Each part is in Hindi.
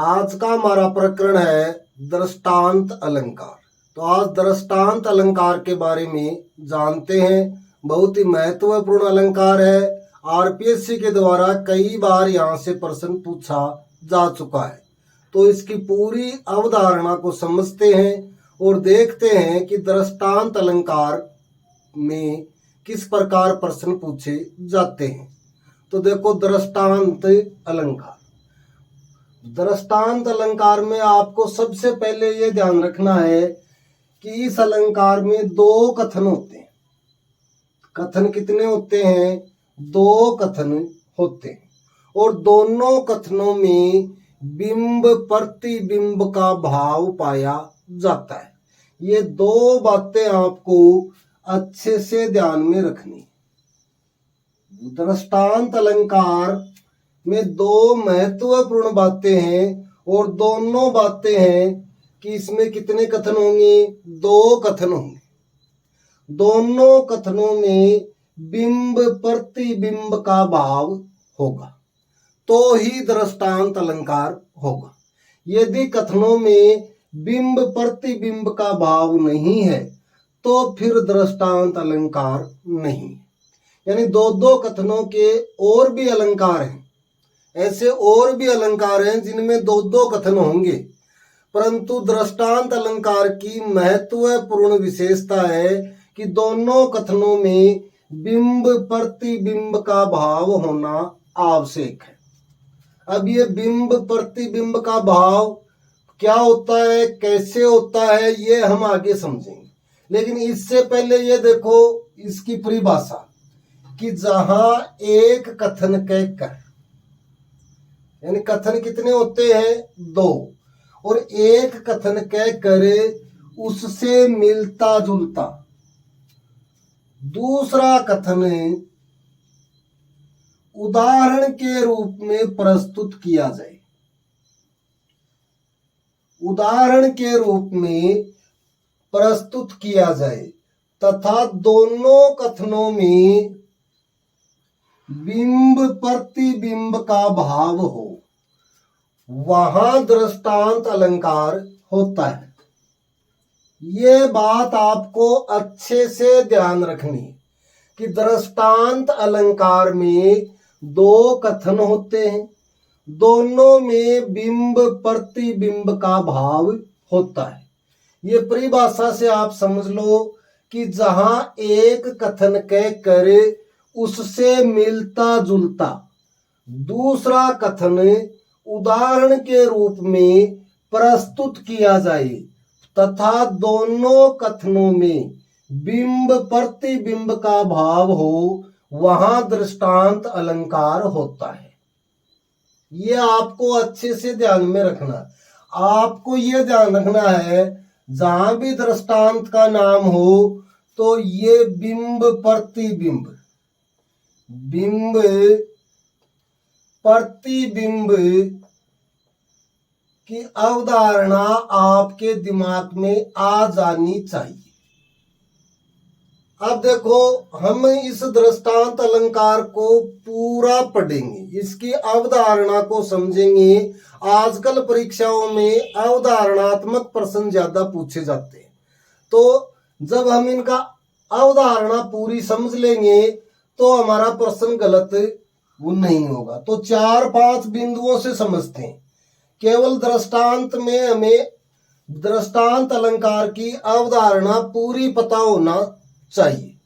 आज का हमारा प्रकरण है दृष्टांत अलंकार। तो आज दृष्टांत अलंकार के बारे में जानते हैं। बहुत ही महत्वपूर्ण अलंकार है। आरपीएससी के द्वारा कई बार यहाँ से प्रश्न पूछा जा चुका है। तो इसकी पूरी अवधारणा को समझते हैं और देखते हैं कि दृष्टांत अलंकार में किस प्रकार प्रश्न पूछे जाते हैं। तो देखो, दृष्टांत अलंकार। दृष्टांत अलंकार में आपको सबसे पहले ये ध्यान रखना है कि इस अलंकार में दो कथन होते हैं। कथन कितने होते हैं? दो कथन होते हैं और दोनों कथनों में बिंब प्रतिबिंब का भाव पाया जाता है। ये दो बातें आपको अच्छे से ध्यान में रखनी। दृष्टांत अलंकार में दो महत्वपूर्ण बातें हैं और दोनों बातें हैं कि इसमें कितने कथन होंगे? दो कथन होंगे। दोनों कथनों में बिंब प्रतिबिंब का भाव होगा तो ही दृष्टांत अलंकार होगा। यदि कथनों में बिंब प्रतिबिंब का भाव नहीं है तो फिर दृष्टांत अलंकार नहीं। यानी दो दो कथनों के और भी अलंकार हैं। ऐसे और भी अलंकार हैं जिनमें दो दो कथन होंगे, परंतु दृष्टांत अलंकार की महत्वपूर्ण विशेषता है कि दोनों कथनों में बिंब प्रतिबिंब का भाव होना आवश्यक है। अब ये बिंब प्रतिबिंब का भाव क्या होता है, कैसे होता है, ये हम आगे समझेंगे। लेकिन इससे पहले ये देखो इसकी परिभाषा कि जहां एक कथन कहकर, यानी कथन कितने होते हैं? दो, और एक कथन कहकर उससे मिलता जुलता दूसरा कथन उदाहरण के रूप में प्रस्तुत किया जाए। उदाहरण के रूप में प्रस्तुत किया जाए तथा दोनों कथनों में बिंब प्रतिबिंब का भाव हो, वहां दृष्टांत अलंकार होता है। ये बात आपको अच्छे से ध्यान रखनी कि दृष्टांत अलंकार में दो कथन होते हैं, दोनों में बिंब प्रतिबिंब का भाव होता है। ये परिभाषा से आप समझ लो कि जहां एक कथन कहकर उससे मिलता जुलता दूसरा कथन उदाहरण के रूप में प्रस्तुत किया जाए तथा दोनों कथनों में बिंब प्रतिबिंब का भाव हो, वहां दृष्टांत अलंकार होता है। ये आपको अच्छे से ध्यान में रखना। आपको ये ध्यान रखना है जहां भी दृष्टांत का नाम हो तो ये बिंब प्रतिबिंब, बिंब प्रतिबिंब की अवधारणा आपके दिमाग में आ जानी चाहिए। अब देखो, हम इस दृष्टांत अलंकार को पूरा पढ़ेंगे, इसकी अवधारणा को समझेंगे। आजकल परीक्षाओं में अवधारणात्मक प्रश्न ज्यादा पूछे जाते हैं, तो जब हम इनका अवधारणा पूरी समझ लेंगे तो हमारा प्रश्न गलत वो नहीं होगा। तो 4-5 बिंदुओं से समझते हैं। केवल दृष्टांत में हमें दृष्टांत अलंकार की अवधारणा पूरी पता होना चाहिए।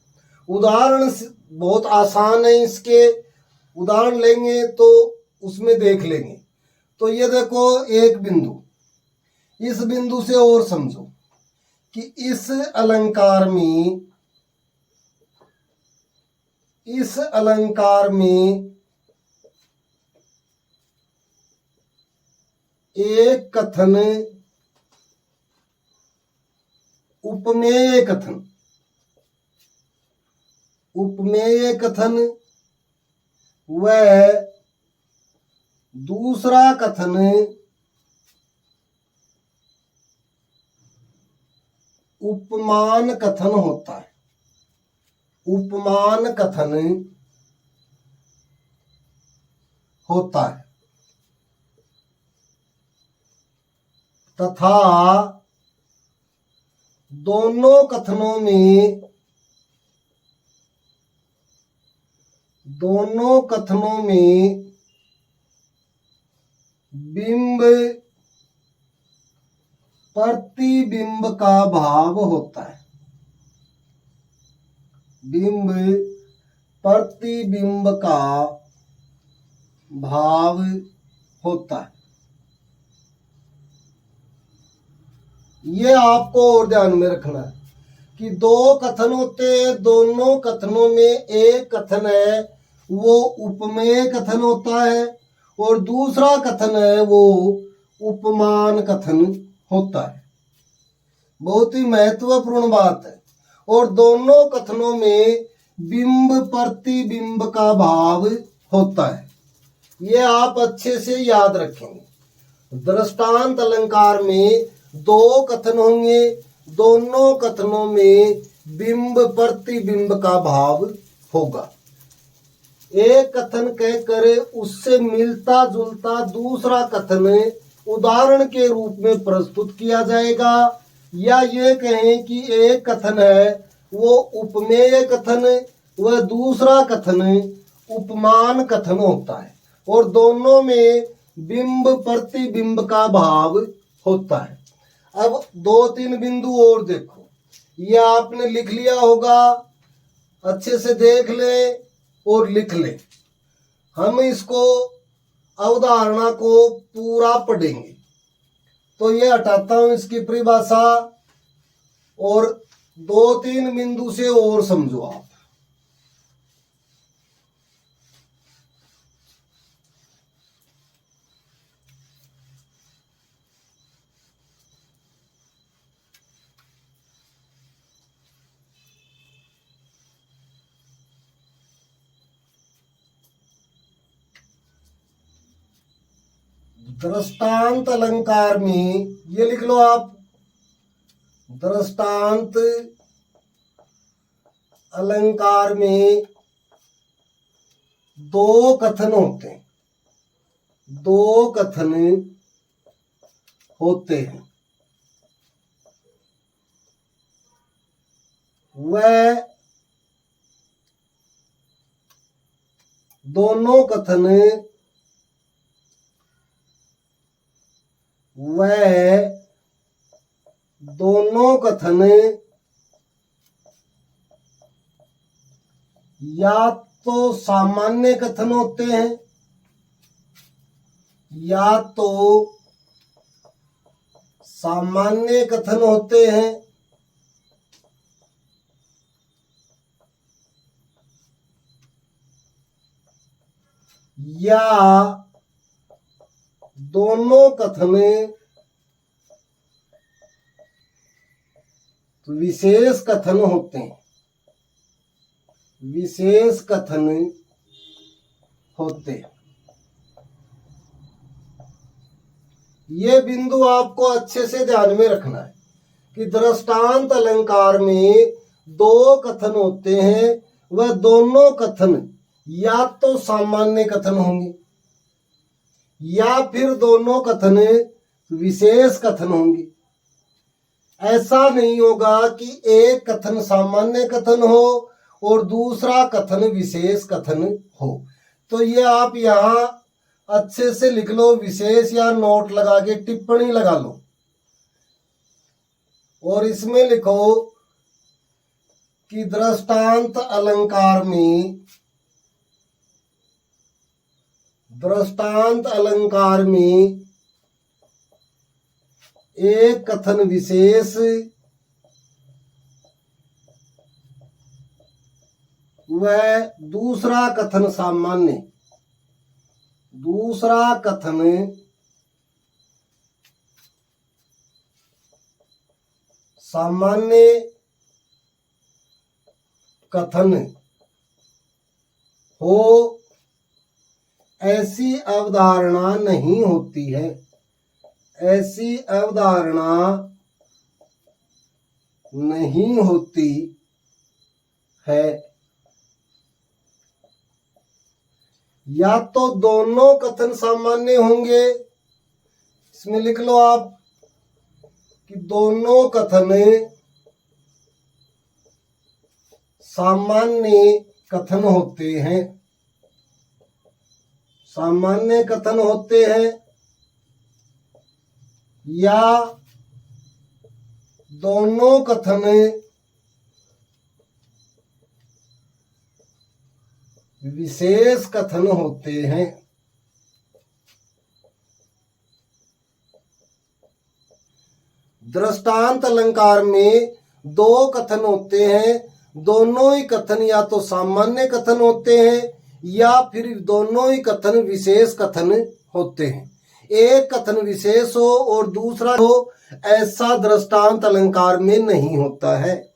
उदाहरण बहुत आसान है, इसके उदाहरण लेंगे तो उसमें देख लेंगे। तो ये देखो एक बिंदु, इस बिंदु से और समझो कि इस अलंकार में एक कथन उपमेय कथन, उपमेय कथन वह दूसरा कथन उपमान कथन होता है। उपमान कथन होता है। तथा दोनों कथनों में बिंब प्रतिबिंब का भाव होता है। बिंब प्रतिबिंब का भाव होता है। ये आपको और ध्यान में रखना है कि दो कथन होते हैं, दोनों कथनों में एक कथन है वो उपमेय कथन होता है और दूसरा कथन है वो उपमान कथन होता है। बहुत ही महत्वपूर्ण बात है। और दोनों कथनों में बिंब प्रतिबिंब का भाव होता है। ये आप अच्छे से याद रखेंगे। दृष्टांत अलंकार में दो कथन होंगे, दोनों कथनों में बिंब प्रतिबिंब का भाव होगा। एक कथन कहकर उससे मिलता जुलता दूसरा कथन उदाहरण के रूप में प्रस्तुत किया जाएगा, या ये कहें कि एक कथन है वो उपमेय कथन व दूसरा कथन उपमान कथन होता है और दोनों में बिंब प्रतिबिंब का भाव होता है। अब दो तीन बिंदु और देखो, ये आपने लिख लिया होगा, अच्छे से देख ले और लिख ले। हम इसको अवधारणा को पूरा पढ़ेंगे। तो ये हटाता हूं इसकी परिभाषा और दो तीन बिंदु से और समझो आप। दृष्टांत अलंकार में ये लिख लो आप, दृष्टांत अलंकार में दो कथन होते हैं, दो कथन होते हैं। वह दोनों कथन या तो सामान्य कथन होते हैं या तो सामान्य कथन होते हैं या दोनों कथन विशेष कथन होते हैं, विशेष कथन होते हैं। ये बिंदु आपको अच्छे से ध्यान में रखना है कि दृष्टांत अलंकार में दो कथन होते हैं, वह दोनों कथन या तो सामान्य कथन होंगे या फिर दोनों कथन विशेष कथन होंगे। ऐसा नहीं होगा कि एक कथन सामान्य कथन हो और दूसरा कथन विशेष कथन हो। तो ये आप यहाँ अच्छे से लिख लो, विशेष या नोट लगा के टिप्पणी लगा लो और इसमें लिखो कि दृष्टांत अलंकार में एक कथन विशेष व दूसरा कथन सामान्य, दूसरा कथन सामान्य कथन हो, ऐसी अवधारणा नहीं होती है, ऐसी अवधारणा नहीं होती है। या तो दोनों कथन सामान्य होंगे, इसमें लिख लो आप, कि दोनों कथन सामान्य कथन होते हैं, सामान्य कथन होते हैं, या दोनों कथन विशेष कथन होते हैं। दृष्टांत अलंकार में दो कथन होते हैं, दोनों ही कथन या तो सामान्य कथन होते हैं या फिर दोनों ही कथन विशेष कथन होते हैं। एक कथन विशेष हो और दूसरा हो, ऐसा दृष्टांत अलंकार में नहीं होता है।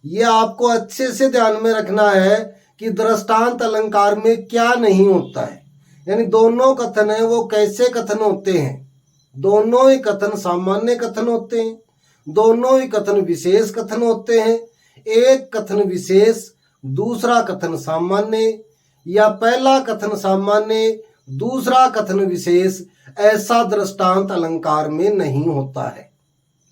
यह आपको अच्छे से ध्यान में रखना है कि दृष्टांत अलंकार में क्या नहीं होता है। यानी दोनों कथन है वो कैसे कथन होते हैं, दोनों ही कथन सामान्य कथन होते हैं, दोनों ही कथन विशेष कथन होते हैं। एक कथन विशेष, दूसरा कथन सामान्य, या पहला कथन सामान्य, दूसरा कथन विशेष, ऐसा दृष्टांत अलंकार में नहीं होता है।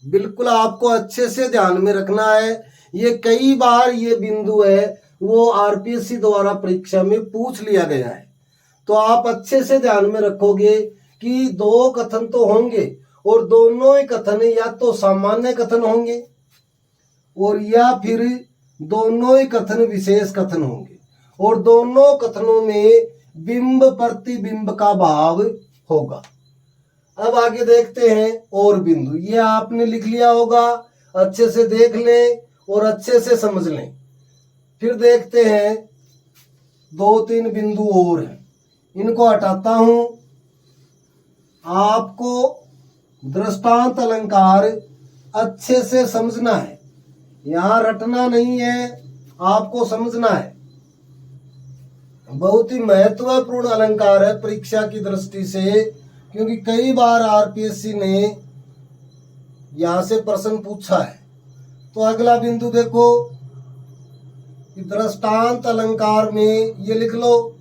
बिल्कुल आपको अच्छे से ध्यान में रखना है। ये कई बार ये बिंदु है वो आरपीएससी द्वारा परीक्षा में पूछ लिया गया है, तो आप अच्छे से ध्यान में रखोगे कि दो कथन तो होंगे और दोनों ही कथन या तो सामान्य कथन होंगे और या फिर दोनों ही कथन विशेष कथन होंगे, और दोनों कथनों में बिंब प्रतिबिंब का भाव होगा। अब आगे देखते हैं और बिंदु, ये आपने लिख लिया होगा, अच्छे से देख लें और अच्छे से समझ लें। फिर देखते हैं दो तीन बिंदु और हैं, इनको हटाता हूं। आपको दृष्टांत अलंकार अच्छे से समझना है, यहां रटना नहीं है, आपको समझना है। बहुत ही महत्वपूर्ण अलंकार है परीक्षा की दृष्टि से, क्योंकि कई बार आरपीएससी ने यहां से प्रश्न पूछा है। तो अगला बिंदु देखो, दृष्टांत अलंकार में ये लिख लो,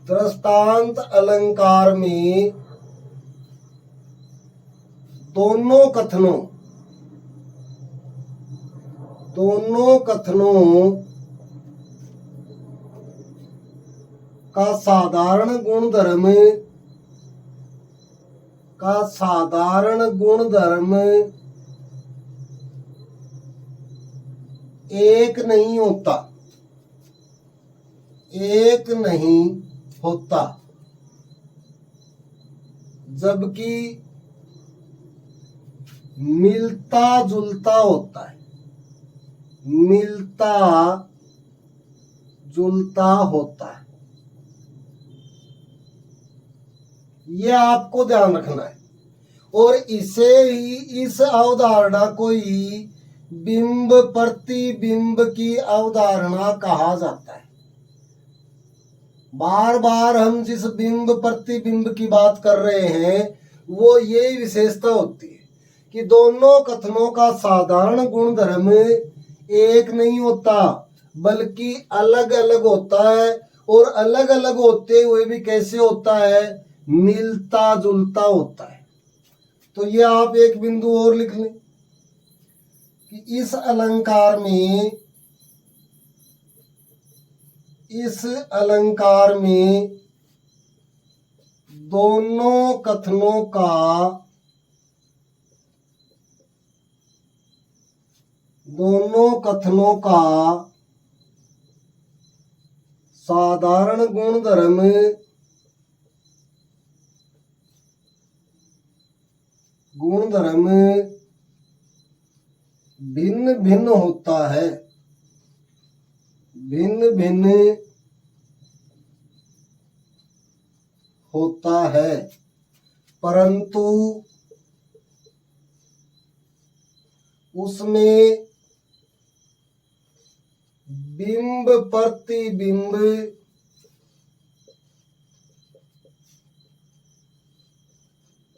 दृष्टांत अलंकार में दोनों कथनों का साधारण गुणधर्म एक नहीं होता, जबकि मिलता जुलता होता है, यह आपको ध्यान रखना है। और इसे ही, इस अवधारणा को ही बिंब प्रतिबिंब की अवधारणा कहा जाता है। बार बार हम जिस बिंब प्रतिबिंब की बात कर रहे हैं वो यही विशेषता होती है कि दोनों कथनों का साधारण गुणधर्म एक नहीं होता, बल्कि अलग अलग होता है, और अलग अलग होते हुए भी कैसे होता है, मिलता जुलता होता है। तो ये आप एक बिंदु और लिख लें कि इस अलंकार में दोनों कथनों का साधारण गुणधर्म भिन्न भिन्न होता है, परंतु उसमें बिंब प्रतिबिंब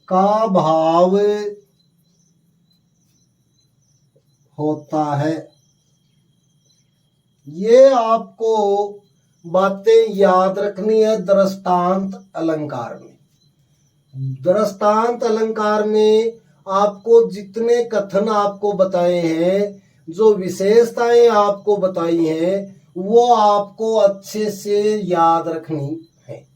का भाव होता है। ये आपको बातें याद रखनी है दृष्टांत अलंकार में। दृष्टांत अलंकार में आपको जितने कथन आपको बताए हैं, जो विशेषताएं आपको बताई हैं, वो आपको अच्छे से याद रखनी है।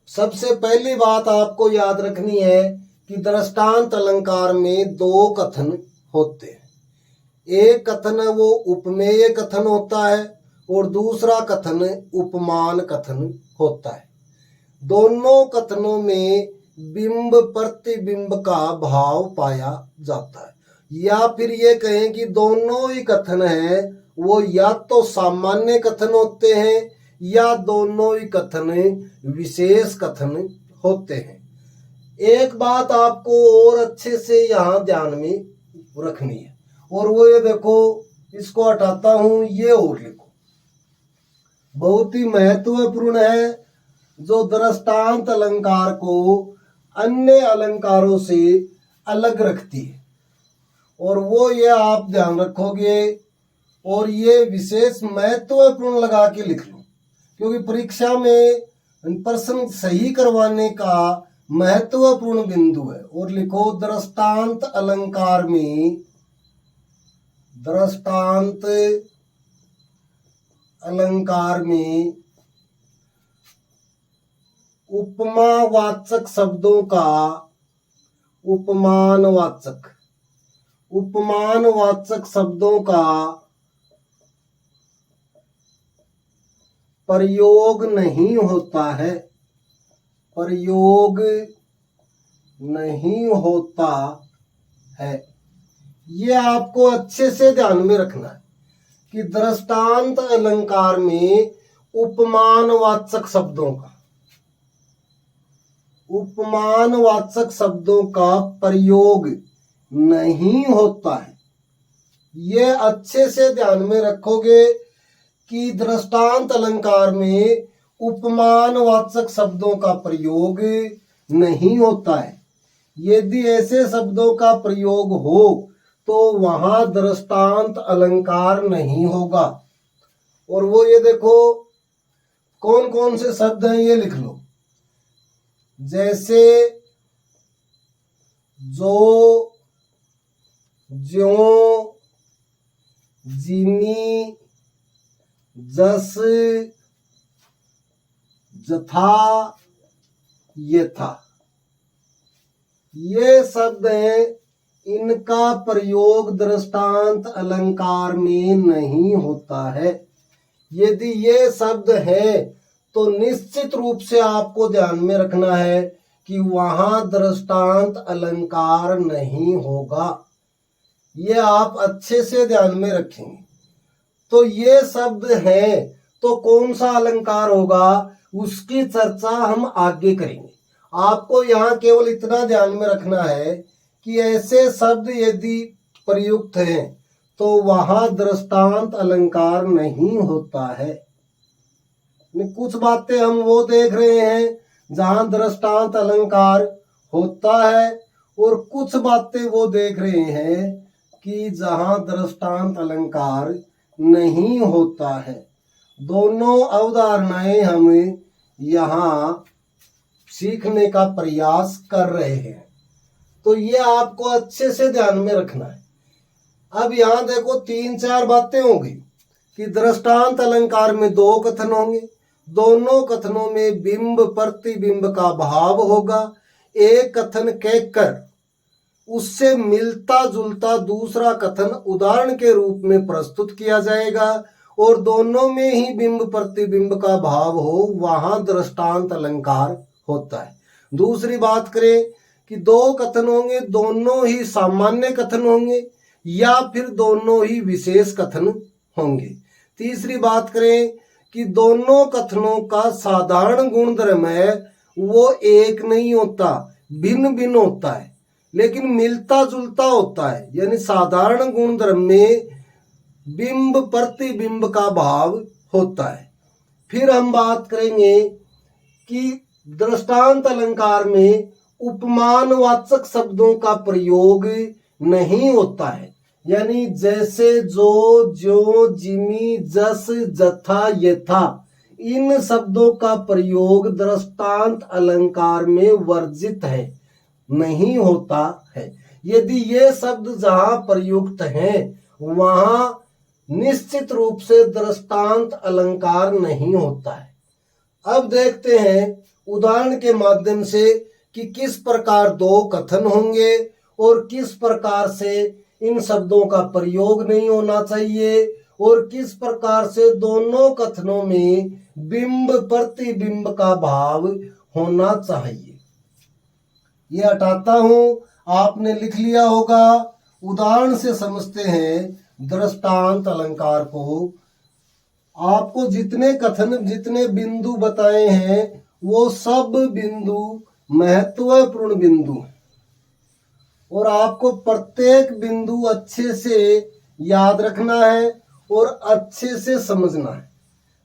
सबसे पहली बात आपको याद रखनी है कि दृष्टांत अलंकार में दो कथन होते हैं। एक कथन है वो उपमेय कथन होता है और दूसरा कथन उपमान कथन होता है। दोनों कथनों में बिंब प्रतिबिंब का भाव पाया जाता है, या फिर ये कहें कि दोनों ही कथन हैं वो या तो सामान्य कथन होते हैं या दोनों ही कथन विशेष कथन होते हैं। एक बात आपको और अच्छे से यहाँ ध्यान में रखनी है, और वो ये देखो, इसको हटाता हूं, ये और लिखो, बहुत ही महत्वपूर्ण है, जो दृष्टांत अलंकार को अन्य अलंकारों से अलग रखती है। और वो ये आप ध्यान रखोगे, और ये विशेष महत्वपूर्ण लगा के लिख लो, क्योंकि परीक्षा में प्रश्न सही करवाने का महत्वपूर्ण बिंदु है। और लिखो, दृष्टांत अलंकार में, दृष्टांत अलंकार में उपमावाचक शब्दों का, उपमानवाचक शब्दों का प्रयोग नहीं होता है, प्रयोग नहीं होता है। ये आपको अच्छे से ध्यान में रखना है कि दृष्टांत अलंकार में उपमानवाचक शब्दों का प्रयोग नहीं होता है। ये अच्छे से ध्यान में रखोगे कि दृष्टांत अलंकार में उपमानवाचक शब्दों का प्रयोग नहीं होता है। यदि ऐसे शब्दों का प्रयोग हो तो वहां दृष्टांत अलंकार नहीं होगा। और वो ये देखो, कौन कौन से शब्द हैं ये लिख लो, जैसे जो, ज्यों, जिमी, जस, जथा, यथा, ये शब्द हैं, इनका प्रयोग दृष्टांत अलंकार में नहीं होता है। यदि ये शब्द है तो निश्चित रूप से आपको ध्यान में रखना है कि वहां दृष्टांत अलंकार नहीं होगा। ये आप अच्छे से ध्यान में रखेंगे। तो ये शब्द है तो कौन सा अलंकार होगा, उसकी चर्चा हम आगे करेंगे। आपको यहाँ केवल इतना ध्यान में रखना है कि ऐसे शब्द यदि प्रयुक्त हैं तो वहां दृष्टांत अलंकार नहीं होता है। कुछ बातें हम वो देख रहे हैं जहां दृष्टांत अलंकार होता है, और कुछ बातें वो देख रहे हैं कि जहां दृष्टांत अलंकार नहीं होता है। दोनों अवधारणाएं हम यहाँ सीखने का प्रयास कर रहे हैं, तो ये आपको अच्छे से ध्यान में रखना है। अब यहाँ देखो, 3-4 बातें होंगी कि दृष्टांत अलंकार में दो कथन होंगे, दोनों कथनों में बिंब प्रतिबिंब का भाव होगा। एक कथन कहकर उससे मिलता जुलता दूसरा कथन उदाहरण के रूप में प्रस्तुत किया जाएगा, और दोनों में ही बिंब प्रतिबिंब का भाव हो, वहां दृष्टांत अलंकार होता है। दूसरी बात करें कि दो कथन होंगे, दोनों ही सामान्य कथन होंगे या फिर दोनों ही विशेष कथन होंगे। तीसरी बात करें कि दोनों कथनों का साधारण गुणधर्म है वो एक नहीं होता, भिन्न भिन्न होता है, लेकिन मिलता जुलता होता है। यानी साधारण गुणधर्म में बिंब प्रतिबिंब का भाव होता है। फिर हम बात करेंगे कि दृष्टांत अलंकार में उपमानवाचक शब्दों का प्रयोग नहीं होता है। यानी जैसे जो, ज्यों, जिमी, जस, जथा, यथा, इन शब्दों का प्रयोग दृष्टांत अलंकार में वर्जित है, नहीं होता है। यदि ये शब्द जहां प्रयुक्त हैं वहां निश्चित रूप से दृष्टांत अलंकार नहीं होता है। अब देखते हैं उदाहरण के माध्यम से कि किस प्रकार दो कथन होंगे और किस प्रकार से इन शब्दों का प्रयोग नहीं होना चाहिए और किस प्रकार से दोनों कथनों में बिंब प्रतिबिंब का भाव होना चाहिए। ये हटाता हूं, आपने लिख लिया होगा। उदाहरण से समझते हैं दृष्टांत अलंकार को। आपको जितने कथन जितने बिंदु बताए हैं वो सब बिंदु महत्वपूर्ण बिंदु हैं और आपको प्रत्येक बिंदु अच्छे से याद रखना है और अच्छे से समझना है।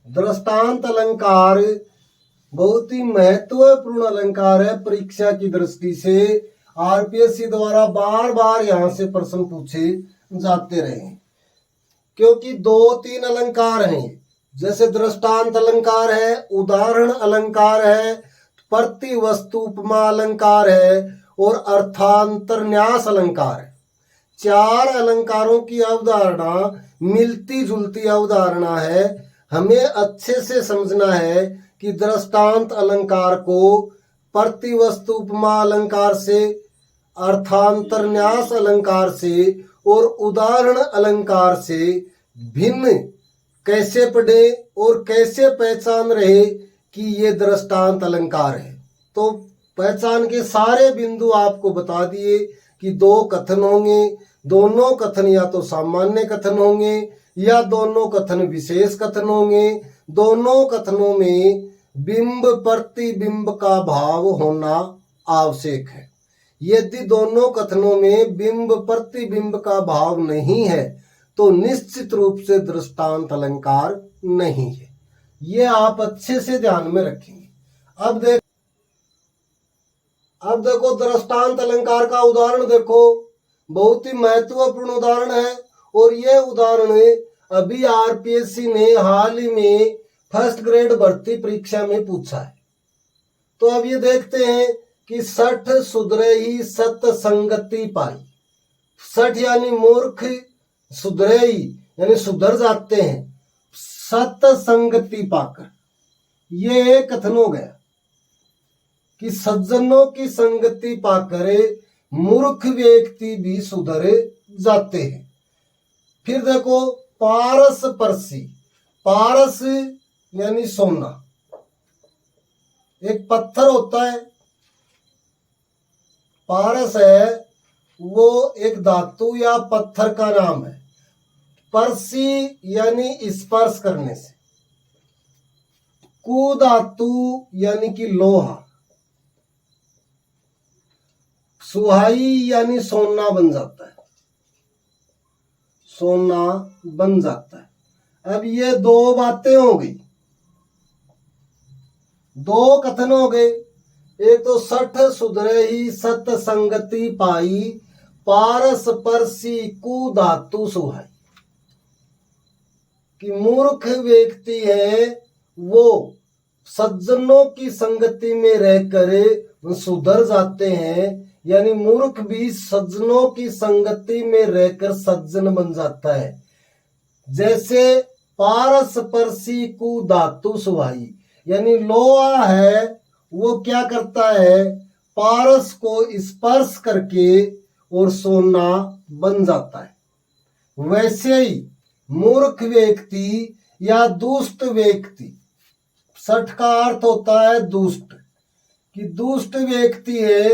दृष्टांत अलंकार बहुत ही महत्वपूर्ण अलंकार है परीक्षा की दृष्टि से। आरपीएससी द्वारा बार बार यहाँ से प्रश्न पूछे जाते रहे क्योंकि दो तीन अलंकार हैं, जैसे दृष्टांत अलंकार है, उदाहरण अलंकार है, प्रतिवस्तु उपमा अलंकार है और अर्थांतरन्यास अलंकार है। चार अलंकारों की अवधारणा मिलती जुलती अवधारणा है। हमें अच्छे से समझना है कि दृष्टांत अलंकार को प्रतिवस्तु उपमा अलंकार से, अर्थांतरन्यास अलंकार से और उदाहरण अलंकार से भिन्न कैसे पढ़े और कैसे पहचान रहे कि ये दृष्टांत अलंकार है। तो पहचान के सारे बिंदु आपको बता दिए कि दो कथन होंगे, दोनों कथन या तो सामान्य कथन होंगे या दोनों कथन विशेष कथन होंगे। दोनों कथनों में बिंब प्रतिबिंब का भाव होना आवश्यक है। यदि दोनों कथनों में बिंब प्रतिबिंब का भाव नहीं है तो निश्चित रूप से दृष्टांत अलंकार नहीं है। ये आप अच्छे से ध्यान में रखेंगे। अब देखो दृष्टांत अलंकार का उदाहरण देखो, बहुत ही महत्वपूर्ण उदाहरण है और ये उदाहरण अभी आरपीएससी ने हाल ही में फर्स्ट ग्रेड भर्ती परीक्षा में पूछा है। तो अब ये देखते हैं कि सठ सुधरे ही सत संगति पाई। सठ यानी मूर्ख, सुधरे ही यानी सुधर जाते हैं, सत संगति पाकर। ये कथन हो गया कि सज्जनों की संगति पाकर मूर्ख व्यक्ति भी सुधर जाते हैं। फिर देखो पारस परसी। पारस यानी सोना, एक पत्थर होता है, पारस है वो एक धातु या पत्थर का नाम है। परसी यानी स्पर्श करने से, कु धातु यानी कि लोहा, सुहाई यानी सोना बन जाता है, सोना बन जाता है। अब ये दो बातें हो गई, दो कथन हो गए। एक तो सठ सुधरे ही सत संगति पाई, पारस परसी कु धातु सुहाई। कि मूर्ख व्यक्ति है वो सज्जनों की संगति में रहकर सुधर जाते हैं, यानी मूर्ख भी सज्जनों की संगति में रहकर सज्जन बन जाता है। जैसे पारस परसी कु धातु सुहाई, यानी लोहा है वो क्या करता है, पारस को स्पर्श करके और सोना बन जाता है। वैसे ही मूर्ख व्यक्ति या दुष्ट व्यक्ति, सठ का अर्थ होता है दुष्ट, कि दुष्ट व्यक्ति है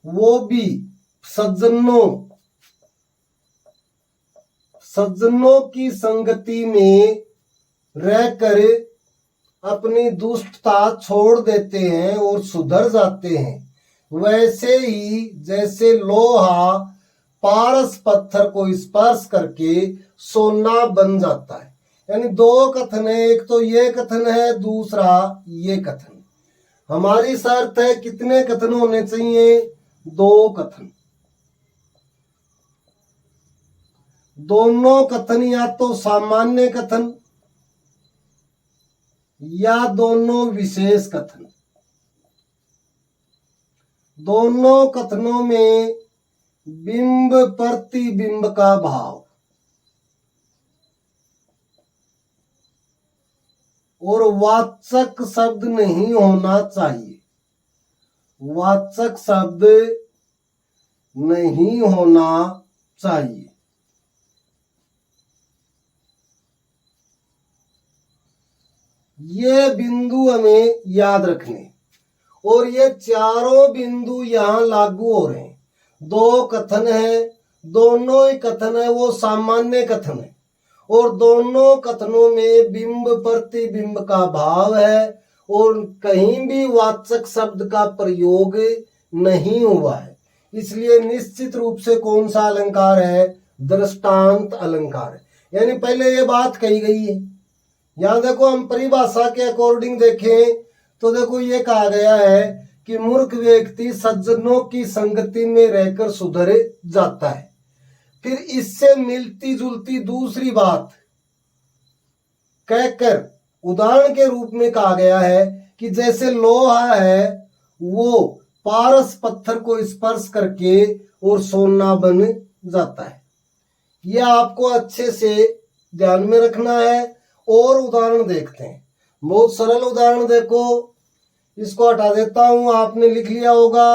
वो भी सज्जनों की संगति में रहकर अपनी दुष्टता छोड़ देते हैं और सुधर जाते हैं। वैसे ही जैसे लोहा पारस पत्थर को स्पर्श करके सोना बन जाता है। यानी दो कथन है, एक तो ये कथन है, दूसरा ये कथन। हमारी शर्त है कितने कथन होने चाहिए, दो कथन। दोनों कथन या तो सामान्य कथन या दोनों विशेष कथन। दोनों कथनों में बिंब प्रतिबिंब का भाव और वाचक शब्द नहीं होना चाहिए। वाचक शब्द नहीं होना चाहिए। ये बिंदु हमें याद रखने, और ये चारों बिंदु यहाँ लागू हो रहे हैं। दो कथन है, दोनों ही कथन है वो सामान्य कथन है, और दोनों कथनों में बिंब प्रतिबिंब का भाव है, और कहीं भी वाचक शब्द का प्रयोग नहीं हुआ है। इसलिए निश्चित रूप से कौन सा अलंकार है? दृष्टांत अलंकार है। यानी पहले ये बात कही गई है। यहां देखो, हम परिभाषा के अकॉर्डिंग देखें तो देखो ये कहा गया है कि मूर्ख व्यक्ति सज्जनों की संगति में रहकर सुधर जाता है। फिर इससे मिलती जुलती दूसरी बात कहकर उदाहरण के रूप में कहा गया है कि जैसे लोहा है वो पारस पत्थर को स्पर्श करके और सोना बन जाता है। यह आपको अच्छे से ध्यान में रखना है। और उदाहरण देखते हैं, बहुत सरल उदाहरण देखो, इसको हटा देता हूं, आपने लिख लिया होगा।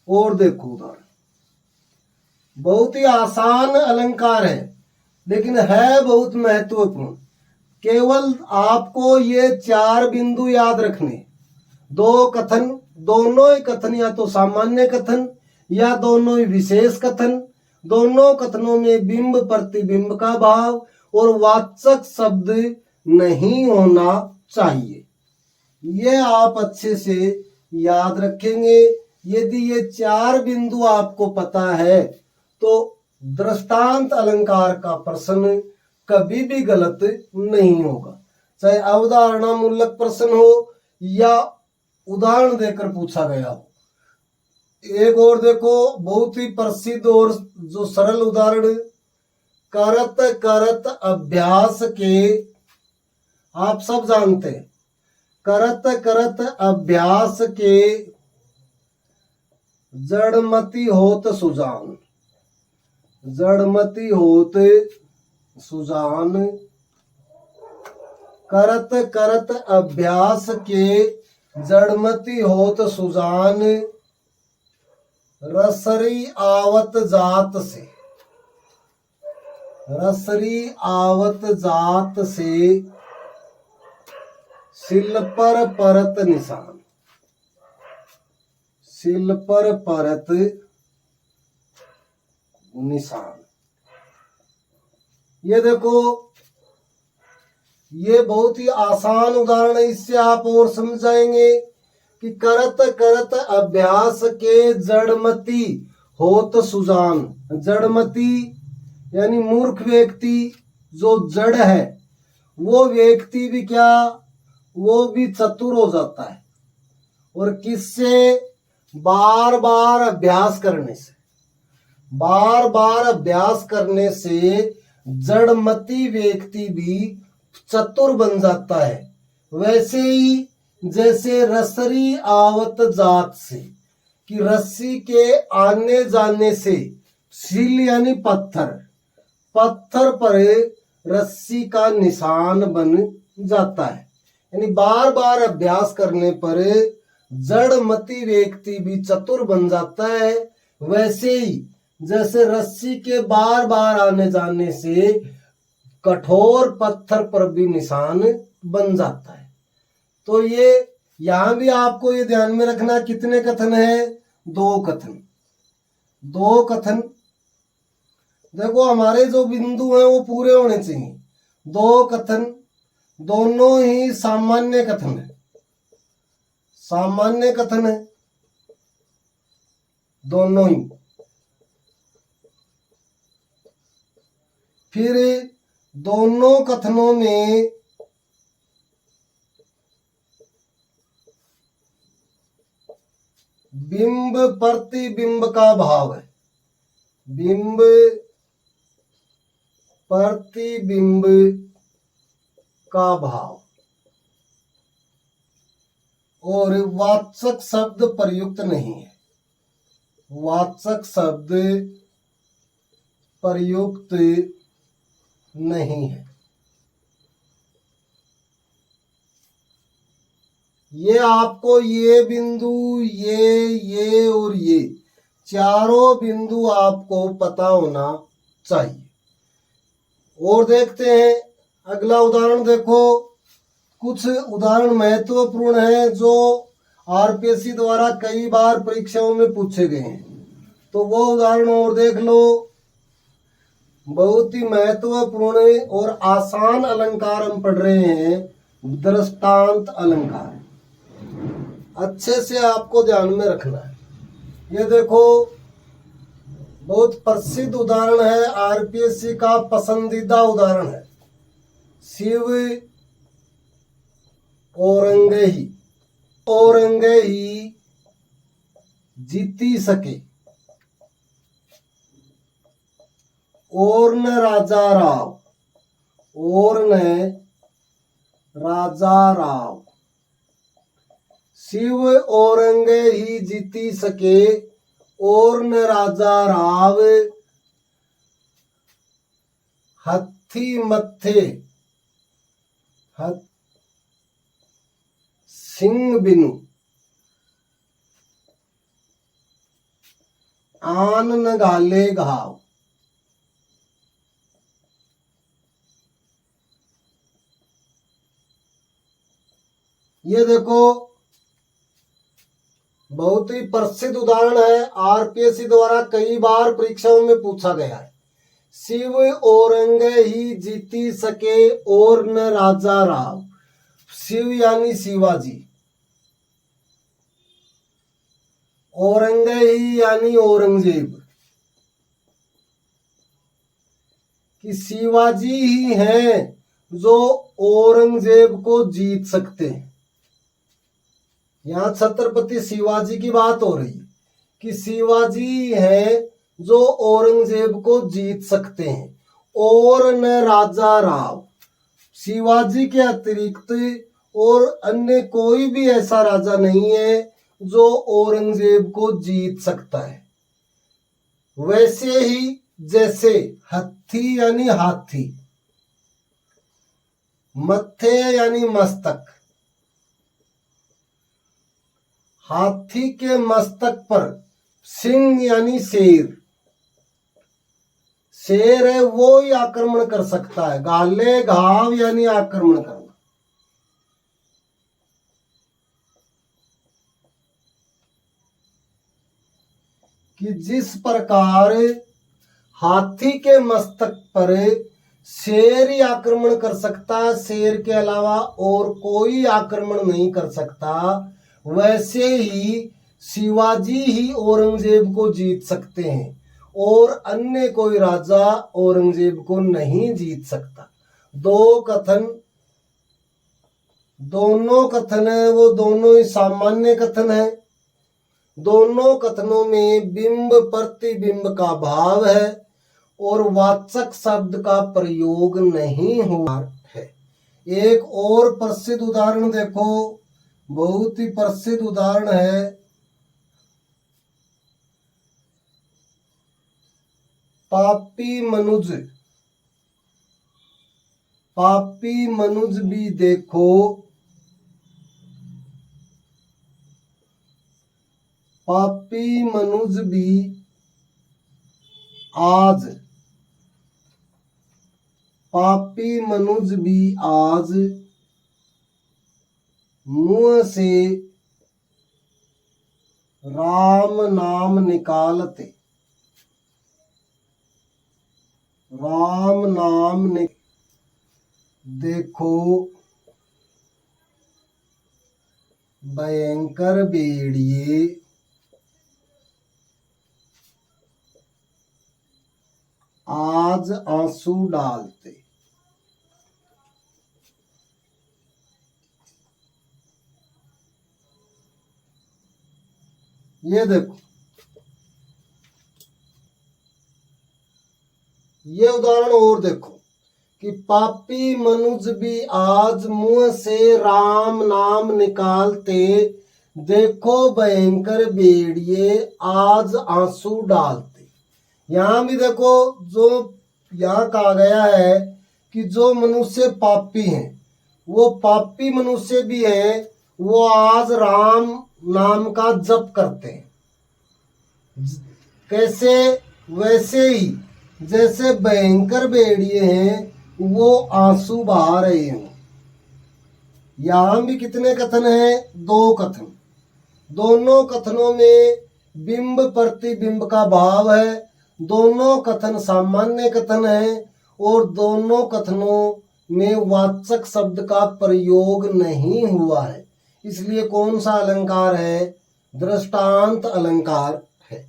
और देखो उदाहरण, बहुत ही आसान अलंकार है लेकिन है बहुत महत्वपूर्ण। केवल आपको ये चार बिंदु याद रखने। दो कथन, दोनों ही कथन या तो सामान्य कथन या दोनों ही विशेष कथन। दोनों कथनों में बिंब प्रतिबिंब का भाव और वाचक शब्द नहीं होना चाहिए। ये आप अच्छे से याद रखेंगे। यदि ये चार बिंदु आपको पता है तो दृष्टांत अलंकार का प्रश्न कभी भी गलत नहीं होगा, चाहे अवधारणामूलक प्रश्न हो या उदाहरण देकर पूछा गया हो। एक और देखो, बहुत ही प्रसिद्ध और जो सरल उदाहरण, करत करत अभ्यास के, आप सब जानते हैं, करत करत अभ्यास के जड़मति होत सुजान। जड़मति होत सुजान, करत करत अभ्यास के जड़मति होत सुजान, रसरी आवत जात से। रसरी आवत जात से सिल पर परत निशान। सिल पर परत निशान। ये देखो, ये बहुत ही आसान उदाहरण है। इससे आप और समझ जाएंगे कि करत करत अभ्यास के जड़मति होत सुजान। जड़मति यानी मूर्ख व्यक्ति, जो जड़ है वो व्यक्ति भी क्या, वो भी चतुर हो जाता है। और किससे? बार बार अभ्यास करने से। बार बार अभ्यास करने से जड़मति व्यक्ति भी चतुर बन जाता है। वैसे ही जैसे रसरी आवत जात से, कि रस्सी के आने जाने से, सील यानी पत्थर, पत्थर पर रस्सी का निशान बन जाता है। यानी बार बार अभ्यास करने पर जड़मति व्यक्ति भी चतुर बन जाता है। वैसे ही जैसे रस्सी के बार बार आने जाने से कठोर पत्थर पर भी निशान बन जाता है। तो ये यहां भी आपको ये ध्यान में रखना, कितने कथन है? दो कथन। दो कथन। देखो, हमारे जो बिंदु हैं वो पूरे होने चाहिए। दो कथन, दोनों ही सामान्य कथन है। सामान्य कथन है दोनों ही। फिर दोनों कथनों में बिंब प्रतिबिंब का भाव है। बिंब प्रतिबिंब का भाव। और वाचक शब्द प्रयुक्त नहीं है, वाचक शब्द प्रयुक्त नहीं है। ये आपको ये बिंदु, ये और ये चारों बिंदु आपको पता होना चाहिए। और देखते हैं अगला उदाहरण। देखो, कुछ उदाहरण महत्वपूर्ण हैं जो आरपीएससी द्वारा कई बार परीक्षाओं में पूछे गए हैं, तो वो उदाहरण और देख लो। बहुत ही महत्वपूर्ण और आसान अलंकार हम पढ़ रहे हैं, दृष्टांत अलंकार। अच्छे से आपको ध्यान में रखना है। ये देखो, बहुत प्रसिद्ध उदाहरण है, आरपीएससी का पसंदीदा उदाहरण है। शिव औरंगे ही जीती सके और न राजा राव। शिव औरंगे ही जीती सके और न राजा राव। हत्थी मत्थे सिंह बिनु। आन न घाले घाव। ये देखो, बहुत ही प्रसिद्ध उदाहरण है, आरपीएससी द्वारा कई बार परीक्षाओं में पूछा गया है। शिव औरंगे ही जीती सके और न राजा राव। शिव यानी शिवाजी, औरंगे ही यानी औरंगजेब, कि शिवाजी ही हैं जो औरंगजेब को जीत सकते हैं। यहां छत्रपति शिवाजी की बात हो रही है कि शिवाजी हैं जो औरंगजेब को जीत सकते हैं, और न राजा राव। शिवाजी के अतिरिक्त और अन्य कोई भी ऐसा राजा नहीं है जो औरंगजेब को जीत सकता है। वैसे ही जैसे हत्थी यानी हाथी, मत्थे यानी मस्तक, हाथी के मस्तक पर सिंह यानी शेर, शेर है वो ही आक्रमण कर सकता है। गाले घाव यानी आक्रमण करना। कि जिस प्रकार हाथी के मस्तक पर शेर ही आक्रमण कर सकता है, शेर के अलावा और कोई आक्रमण नहीं कर सकता, वैसे ही शिवाजी ही औरंगजेब को जीत सकते हैं और अन्य कोई राजा औरंगजेब को नहीं जीत सकता। दोनों कथन है वो दोनों ही सामान्य कथन है। दोनों कथनों में बिंब प्रतिबिंब का भाव है और वाचक शब्द का प्रयोग नहीं हुआ है। एक और प्रसिद्ध उदाहरण देखो, बहुत ही प्रसिद्ध उदाहरण है। पापी मनुज भी देखो, पापी मनुज भी आज, पापी मनुज भी आज मुंह से राम नाम निकालते, राम नाम ने। देखो, भयंकर भेड़िए आज आंसू डालते। ये देखो, ये उदाहरण और देखो कि पापी मनुज भी आज मुंह से राम नाम निकालते, देखो भयंकर भेड़िए आज आंसू डालते। यहाँ भी देखो, जो यहाँ कहा गया है कि जो मनुष्य पापी हैं, वो पापी मनुष्य भी हैं, वो आज राम नाम का जप करते हैं। कैसे? वैसे ही जैसे भयंकर भेड़िए हैं वो आंसू बहा रहे हैं। यहाँ भी कितने कथन हैं? 2 कथन। दोनों कथनों में बिंब प्रतिबिंब का भाव है। दोनों कथन सामान्य कथन है और दोनों कथनों में वाचक शब्द का प्रयोग नहीं हुआ है। इसलिए कौन सा अलंकार है? दृष्टांत अलंकार है।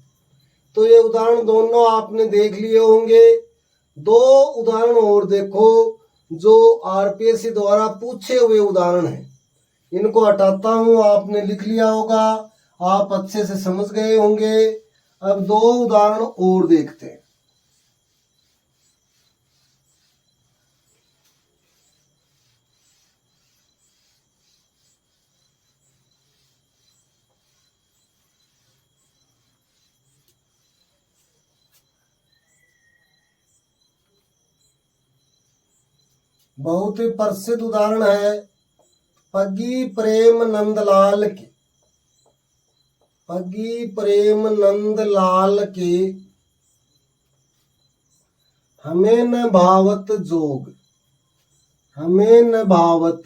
तो ये उदाहरण दोनों आपने देख लिए होंगे। 2 उदाहरण और देखो जो आरपीएससी द्वारा पूछे हुए उदाहरण हैं। इनको हटाता हूं, आपने लिख लिया होगा, आप अच्छे से समझ गए होंगे। अब 2 उदाहरण और देखते हैं। बहुत ही प्रसिद्ध उदाहरण है पग्गी प्रेम नंदलाल के। पग्गी प्रेम नंदलाल के हमें न भावत जोग, हमें न भावत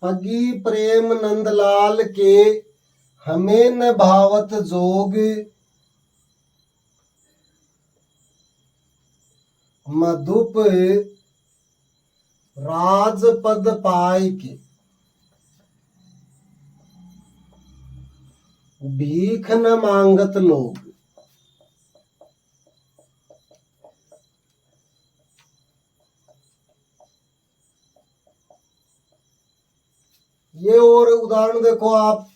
पग्गी प्रेम नंदलाल के हमें न भावत जोग, मधुप राजपद पाय के भीख न मांगत लोग। ये और उदाहरण देखो आप।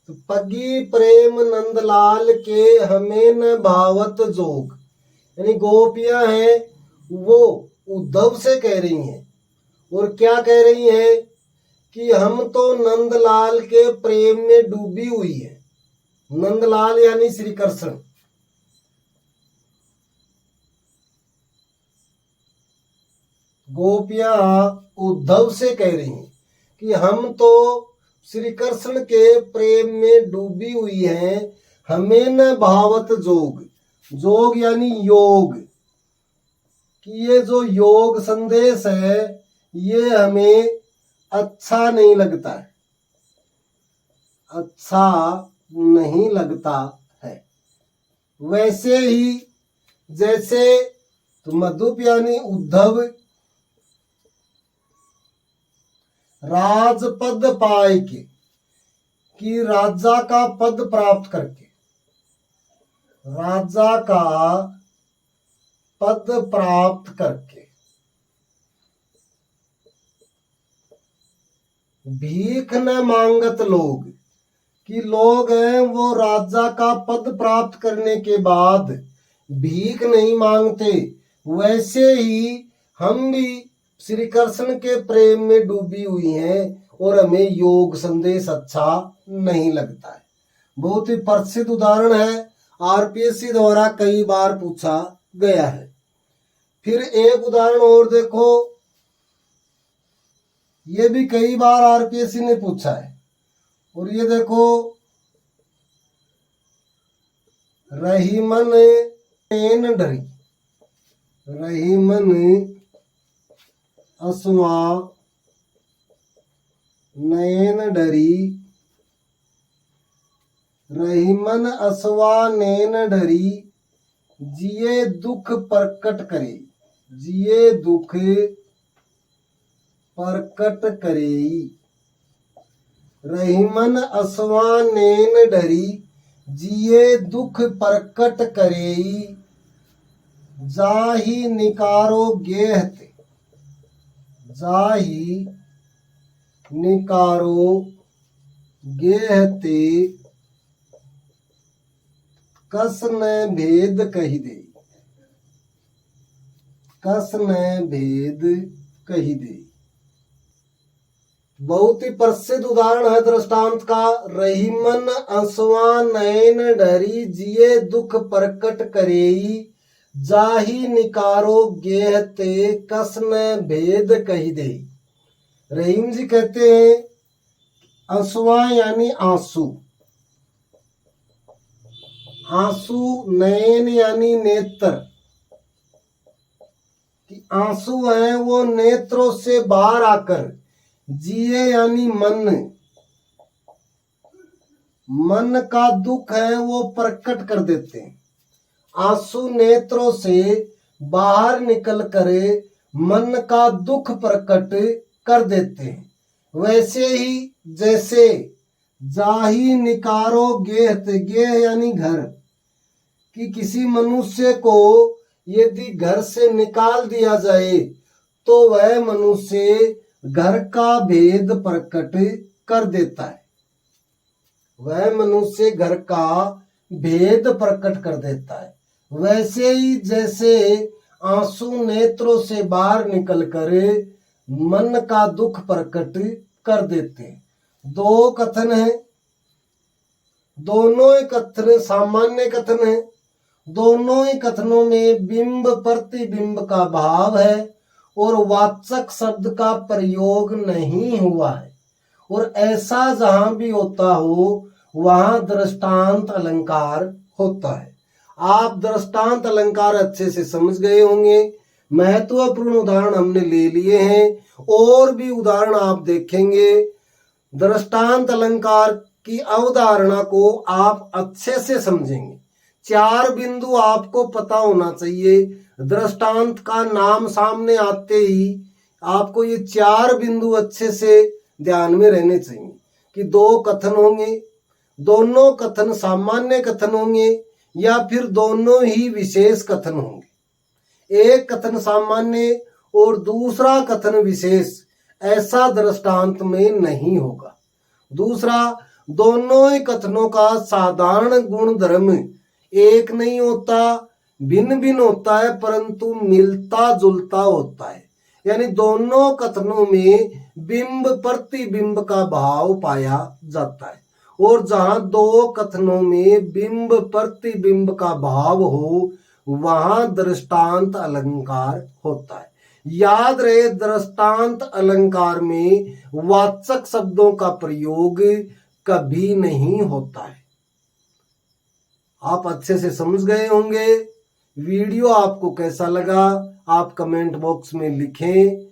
तो पग्गी प्रेम नंदलाल के हमें न भावत जोग, यानी गोपियां हैं वो उद्धव से कह रही हैं और क्या कह रही हैं कि हम तो नंदलाल के प्रेम में डूबी हुई है। नंदलाल यानी श्री कृष्ण। गोपियां उद्धव से कह रही हैं कि हम तो श्री कृष्ण के प्रेम में डूबी हुई हैं, हमें न भावत जोग। जोग यानी योग, कि ये जो योग संदेश है ये हमें अच्छा नहीं लगता है, अच्छा नहीं लगता है। वैसे ही जैसे तो मधुप यानी उद्धव राजपद पाए के, कि राजा का पद प्राप्त करके, राजा का पद प्राप्त करके भीख न मांगत लोग, कि लोग हैं वो राजा का पद प्राप्त करने के बाद भीख नहीं मांगते। वैसे ही हम भी श्री कृष्ण के प्रेम में डूबी हुई हैं और हमें योग संदेश अच्छा नहीं लगता है। बहुत ही प्रसिद्ध उदाहरण है, आरपीएससी द्वारा कई बार पूछा गया है। फिर एक उदाहरण और देखो, ये भी कई बार आरपीएससी ने पूछा है और ये देखो, रहीमन नैन डरी, रहीमन असुआ नैन डरी, रहीमन असवा नैन डरी, जिये दुख प्रकट करे, जिये दुख प्रकट करे। रहीमन असवा नैन डरी, जिये दुख प्रकट करे, जाही निकारो गेहते, जाही निकारो गेहते कस न भेद कही दे, कस न भेद कही दे। बहुत ही प्रसिद्ध उदाहरण है दृष्टांत का। रहीमन अंसुआ नयन डरी, जिये दुख प्रकट करेई, जाही निकारो गेहते कस न भेद कही दे। रहीम जी कहते हैं अंसुआ यानी आंसू, आंसू, नयन यानी नेत्र, कि आंसू है वो नेत्रों से बाहर आकर, जिए यानी मन, मन का दुख है वो प्रकट कर देते हैं। आंसू नेत्रों से बाहर निकल कर मन का दुख प्रकट कर देते हैं। वैसे ही जैसे जाही निकारो गेहत, गेह यानी घर, कि किसी मनुष्य को यदि घर से निकाल दिया जाए तो वह मनुष्य घर का भेद प्रकट कर देता है, वह मनुष्य घर का भेद प्रकट कर देता है। वैसे ही जैसे आंसू नेत्रों से बाहर निकलकर मन का दुख प्रकट कर देते हैं। दो कथन है, दोनों ही कथन सामान्य कथन है। दोनों ही कथनों में बिंब प्रतिबिंब का भाव है और वाचक शब्द का प्रयोग नहीं हुआ है। और ऐसा जहां भी होता हो वहां दृष्टांत अलंकार होता है। आप दृष्टांत अलंकार अच्छे से समझ गए होंगे। महत्वपूर्ण उदाहरण हमने ले लिए हैं, और भी उदाहरण आप देखेंगे। दृष्टांत अलंकार की अवधारणा को आप अच्छे से समझेंगे। चार बिंदु आपको पता होना चाहिए। दृष्टांत का नाम सामने आते ही आपको ये चार बिंदु अच्छे से ध्यान में रहने चाहिए कि दो कथन होंगे, दोनों कथन सामान्य कथन होंगे या फिर दोनों ही विशेष कथन होंगे। एक कथन सामान्य और दूसरा कथन विशेष, ऐसा दृष्टांत में नहीं होगा। दूसरा, दोनों ही कथनों का साधारण गुण धर्म एक नहीं होता, भिन्न भिन्न होता है, परंतु मिलता जुलता होता है। यानी दोनों कथनों में बिंब प्रतिबिंब का भाव पाया जाता है। और जहां दो कथनों में बिंब प्रतिबिंब का भाव हो वहां दृष्टांत अलंकार होता है। याद रहे, दृष्टांत अलंकार में वाचक शब्दों का प्रयोग कभी नहीं होता है। आप अच्छे से समझ गए होंगे। वीडियो आपको कैसा लगा आप कमेंट बॉक्स में लिखें।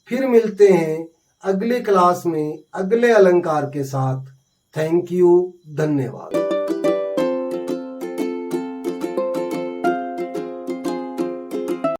फिर मिलते हैं अगली क्लास में अगले अलंकार के साथ। थैंक यू, धन्यवाद।